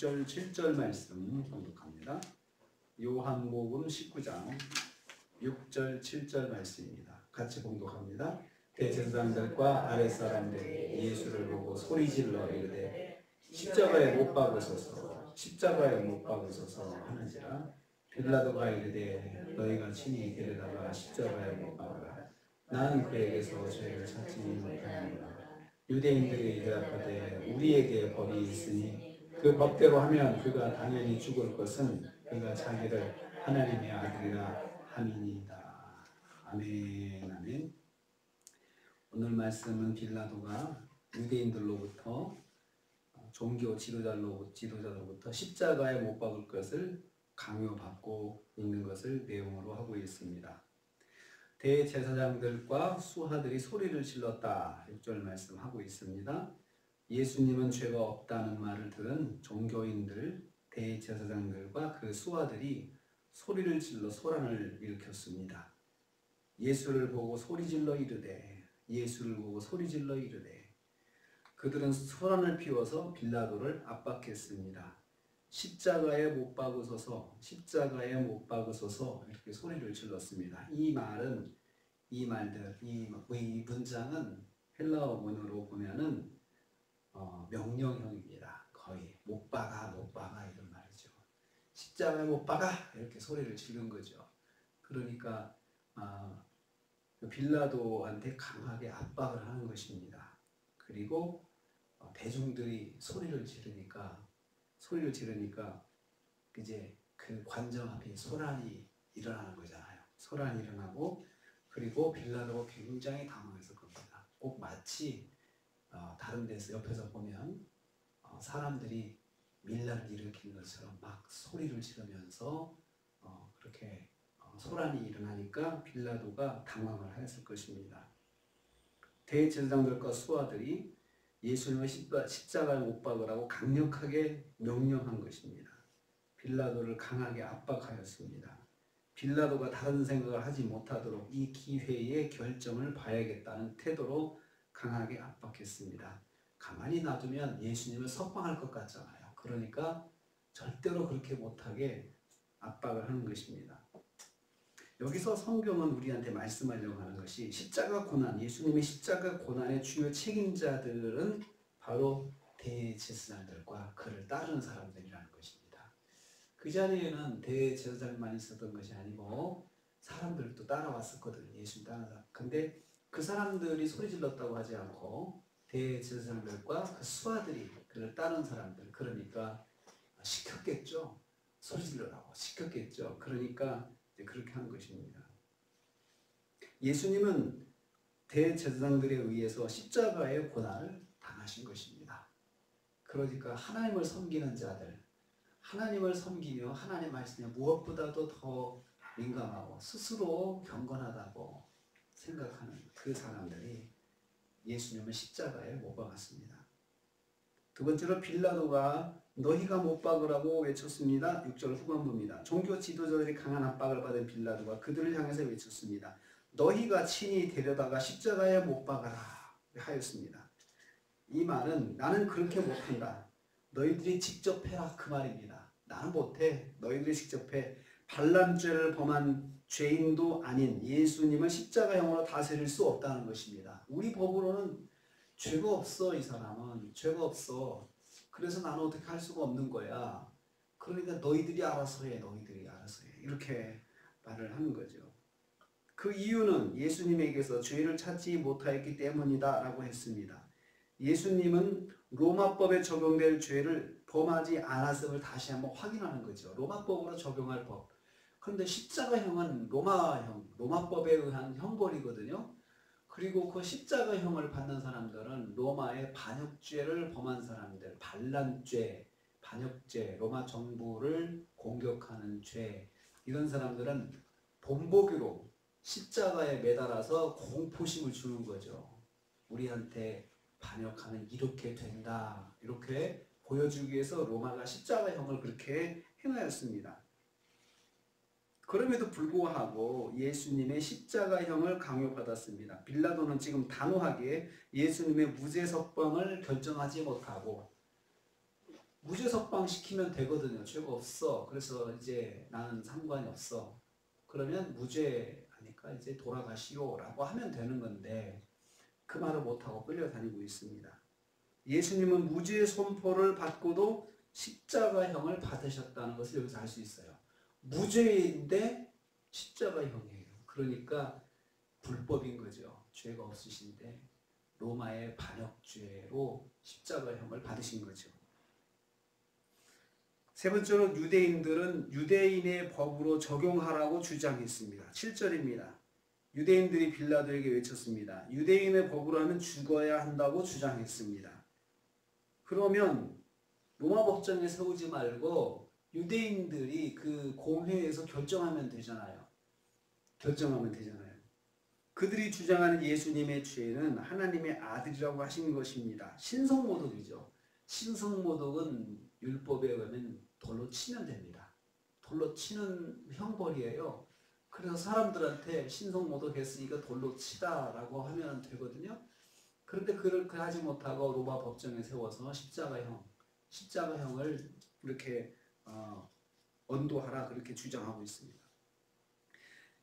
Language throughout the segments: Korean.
6절 7절 말씀 봉독합니다. 요한복음 19장 6절 7절 말씀입니다. 같이 봉독합니다. 대제사장들과 아랫사람들이 예수를 보고 소리질러 이르되 십자가에 못 박으소서 십자가에 못 박으소서 하는지라. 빌라도가 이르되 너희가 친히 데려다가 십자가에 못 박으라. 나는 그에게서 죄를 찾지 못하노라. 유대인들이 대답하되 우리에게 법이 있으니 그 법대로 하면 그가 당연히 죽을 것은 그가 자기를 하나님의 아들이라 함이니이다. 아멘. 아멘. 오늘 말씀은 빌라도가 유대인들로부터 종교 지도자로부터 십자가에 못 박을 것을 강요받고 있는 것을 내용으로 하고 있습니다. 대제사장들과 수하들이 소리를 질렀다. 6절 말씀하고 있습니다. 예수님은 죄가 없다는 말을 들은 종교인들, 대제사장들과 그 수하들이 소리를 질러 소란을 일으켰습니다. 예수를 보고 소리질러 이르되 예수를 보고 소리질러 이르되 그들은 소란을 피워서 빌라도를 압박했습니다. 십자가에 못 박으소서 십자가에 못 박으소서 이렇게 소리를 질렀습니다. 이 문장은 헬라어 문으로 보면은 명령형입니다. 거의 못 박아 이런 말이죠. 십자가에 못 박아 이렇게 소리를 지른 거죠. 그러니까 빌라도한테 강하게 압박을 하는 것입니다. 그리고 대중들이 소리를 지르니까 이제 그 관정 앞에 소란이 일어나는 거잖아요. 소란이 일어나고 그리고 빌라도가 굉장히 당황했을 겁니다. 꼭 마치 다른 데서 옆에서 보면 사람들이 밀란을 일으키는 것처럼 막 소리를 지르면서 그렇게 소란이 일어나니까 빌라도가 당황을 했을 것입니다. 대제사장들과 수하들이 예수님을 십자가에 못 박으라고 강력하게 명령한 것입니다. 빌라도를 강하게 압박하였습니다. 빌라도가 다른 생각을 하지 못하도록 이 기회에 결정을 봐야겠다는 태도로 강하게 압박했습니다. 가만히 놔두면 예수님을 석방할 것 같잖아요. 그러니까 절대로 그렇게 못하게 압박을 하는 것입니다. 여기서 성경은 우리한테 말씀하려고 하는 것이 십자가 고난, 예수님의 십자가 고난의 주요 책임자들은 바로 대제사장들과 그를 따르는 사람들이라는 것입니다. 그 자리에는 대제사장만 있었던 것이 아니고 사람들도 따라왔었거든요. 예수님 따르는 사람. 근데 그 사람들이 소리 질렀다고 하지 않고 대제사장들과 그 수하들이 그를 따르는 사람들, 그러니까 시켰겠죠. 소리 질러라고 시켰겠죠. 그러니까 그렇게 한 것입니다. 예수님은 대제사장들에 의해서 십자가의 고난을 당하신 것입니다. 그러니까 하나님을 섬기는 자들, 하나님을 섬기며 하나님 말씀에 무엇보다도 더 민감하고 스스로 경건하다고 생각하는 그 사람들이 예수님을 십자가에 못 박았습니다. 두 번째로 빌라도가 너희가 못 박으라고 외쳤습니다. 6절 후반부입니다. 종교 지도자들이 강한 압박을 받은 빌라도가 그들을 향해서 외쳤습니다. 너희가 친히 데려다가 십자가에 못 박아라 하였습니다. 이 말은 나는 그렇게 못한다. 너희들이 직접 해라 그 말입니다. 나는 못해. 너희들이 직접 해. 반란죄를 범한 죄인도 아닌 예수님은 십자가형으로 다스릴 수 없다는 것입니다. 우리 법으로는 죄가 없어. 이 사람은 죄가 없어. 그래서 나는 어떻게 할 수가 없는 거야. 그러니까 너희들이 알아서 해. 이렇게 말을 하는 거죠. 그 이유는 예수님에게서 죄를 찾지 못하였기 때문이다 라고 했습니다. 예수님은 로마법에 적용될 죄를 범하지 않았음을 다시 한번 확인하는 거죠. 로마법으로 적용할 법. 그런데 십자가형은 로마법에 의한 형벌이거든요. 그리고 그 십자가형을 받는 사람들은 로마의 반역죄를 범한 사람들, 반란죄, 반역죄, 로마 정부를 공격하는 죄, 이런 사람들은 본보기로 십자가에 매달아서 공포심을 주는 거죠. 우리한테 반역하면 이렇게 된다, 이렇게 보여주기 위해서 로마가 십자가형을 그렇게 행하였습니다. 그럼에도 불구하고 예수님의 십자가형을 강요받았습니다. 빌라도는 지금 단호하게 예수님의 무죄 석방을 결정하지 못하고 무죄 석방시키면 되거든요. 죄가 없어. 그래서 이제 나는 상관이 없어. 그러면 무죄하니까 이제 돌아가시오라고 하면 되는 건데 그 말을 못하고 끌려다니고 있습니다. 예수님은 무죄 선포를 받고도 십자가형을 받으셨다는 것을 여기서 알 수 있어요. 무죄인데 십자가형이에요. 그러니까 불법인 거죠. 죄가 없으신데 로마의 반역죄로 십자가형을 받으신 거죠. 세 번째로 유대인들은 유대인의 법으로 적용하라고 주장했습니다. 7절입니다. 유대인들이 빌라도에게 외쳤습니다. 유대인의 법으로 하면 죽어야 한다고 주장했습니다. 그러면 로마 법정에 세우지 말고 유대인들이 그 공회에서 결정하면 되잖아요. 그들이 주장하는 예수님의 죄는 하나님의 아들이라고 하신 것입니다. 신성모독이죠. 신성모독은 율법에 의하면 돌로 치면 됩니다. 돌로 치는 형벌이에요. 그래서 사람들한테 신성모독했으니까 돌로 치다라고 하면 되거든요. 그런데 그렇게 하지 못하고 로마 법정에 세워서 십자가형을 이렇게 언도하라 그렇게 주장하고 있습니다.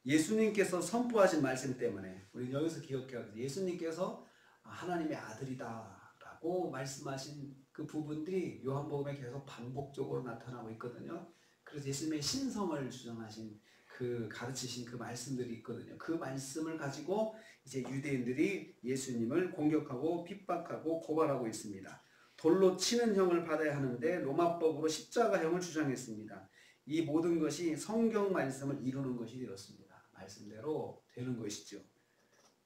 예수님께서 선포하신 말씀 때문에 우리 여기서 기억해야 돼요. 예수님께서 하나님의 아들이다라고 말씀하신 그 부분들이 요한복음에 계속 반복적으로 나타나고 있거든요. 그래서 예수님의 신성을 주장하신 그 가르치신 그 말씀들이 있거든요. 그 말씀을 가지고 이제 유대인들이 예수님을 공격하고 핍박하고 고발하고 있습니다. 돌로 치는 형을 받아야 하는데 로마법으로 십자가형을 주장했습니다. 이 모든 것이 성경 말씀을 이루는 것이 되었습니다. 말씀대로 되는 것이죠.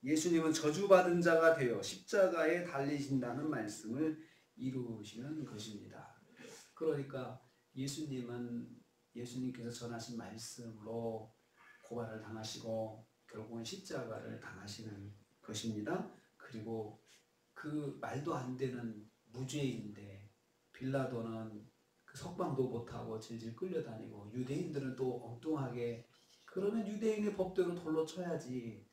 예수님은 저주받은 자가 되어 십자가에 달리신다는 말씀을 이루시는 것입니다. 그러니까 예수님께서 전하신 말씀으로 고발을 당하시고 결국은 십자가를 당하시는 것입니다. 그리고 그 말도 안 되는 무죄인데 빌라도는 그 석방도 못하고 질질 끌려다니고 유대인들은 또 엉뚱하게 그러면 유대인의 법대로 돌로 쳐야지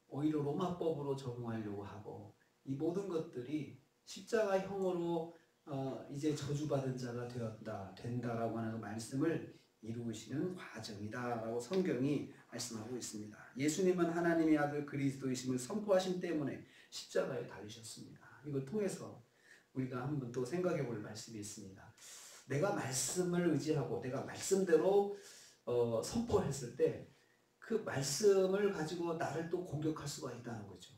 오히려 로마법으로 적용하려고 하고 이 모든 것들이 십자가형으로 이제 저주받은 자가 된다라고 하는 그 말씀을 이루시는 과정이다라고 성경이 말씀하고 있습니다. 예수님은 하나님의 아들 그리스도이심을 선포하신 때문에 십자가에 달리셨습니다. 이걸 통해서 우리가 한번 또 생각해 볼 말씀이 있습니다. 내가 말씀을 의지하고 내가 말씀대로 선포했을 때 그 말씀을 가지고 나를 또 공격할 수가 있다는 거죠.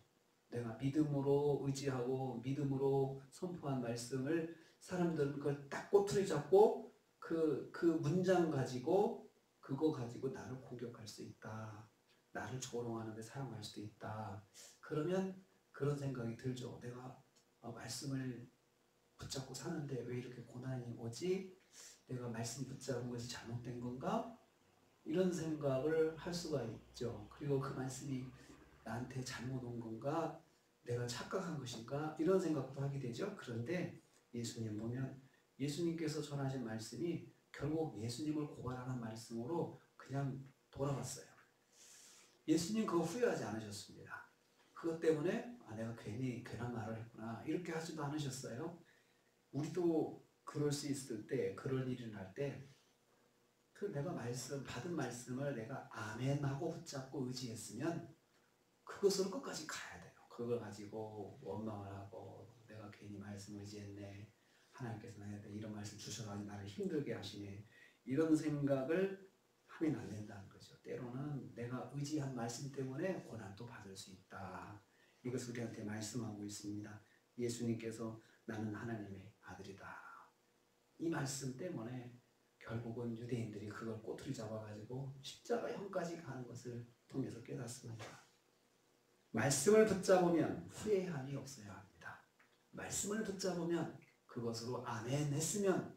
내가 믿음으로 의지하고 믿음으로 선포한 말씀을 사람들은 그걸 딱 꼬투리 잡고 그 문장 가지고 그거 가지고 나를 공격할 수 있다. 나를 조롱하는 데 사용할 수도 있다. 그러면 그런 생각이 들죠. 내가 말씀을 붙잡고 사는데 왜 이렇게 고난이 오지? 내가 말씀 붙잡은 것이 잘못된 건가? 이런 생각을 할 수가 있죠. 그리고 그 말씀이 나한테 잘못 온 건가? 내가 착각한 것인가? 이런 생각도 하게 되죠. 그런데 예수님 보면 예수님께서 전하신 말씀이 결국 예수님을 고발하는 말씀으로 그냥 돌아왔어요. 예수님 그거 후회하지 않으셨습니다. 그것 때문에 내가 괜히 괜한 말을 했구나 이렇게 하지도 않으셨어요. 우리도 그럴 수 있을 때 그런 일이 날 때 그 내가 받은 말씀을 내가 아멘 하고 붙잡고 의지했으면 그것으로 끝까지 가야 돼요. 그걸 가지고 원망을 하고 내가 괜히 말씀 의지했네. 하나님께서 나한테 이런 말씀 주셔가지고 나를 힘들게 하시네. 이런 생각을 하면 안 된다는 거죠. 때로는 내가 의지한 말씀 때문에 고난도 받을 수 있다. 이것을 우리한테 말씀하고 있습니다. 예수님께서 나는 하나님의 아들이다. 이 말씀 때문에 결국은 유대인들이 그걸 꼬투리 잡아가지고 십자가형까지 가는 것을 통해서 깨닫습니다. 말씀을 붙잡으면 후회함이 없어야 합니다. 말씀을 붙잡으면 그것으로 아멘 했으면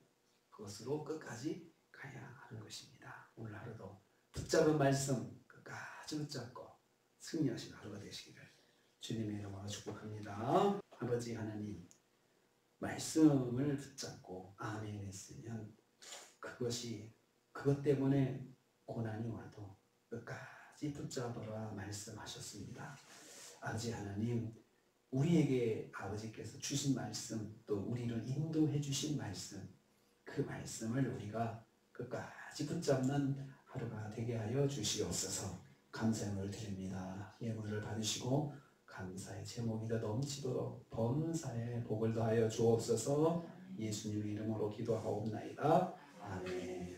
그것으로 끝까지 가야 하는 것입니다. 오늘 하루도 붙잡은 말씀 끝까지 붙잡고 승리하신 하루가 되시기를 주님의 이름으로 축복합니다. 아버지 하나님, 말씀을 붙잡고 아멘 했으면 그것 때문에 고난이 와도 끝까지 붙잡으라 말씀하셨습니다. 아버지 하나님, 우리에게 아버지께서 주신 말씀 또 우리를 인도해 주신 말씀 그 말씀을 우리가 끝까지 붙잡는 하루가 되게 하여 주시옵소서. 감사함을 드립니다. 예물을 받으시고 감사의 제목이 더 넘치도록 범사에 복을 더하여 주옵소서. 예수님의 이름으로 기도하옵나이다. 아멘.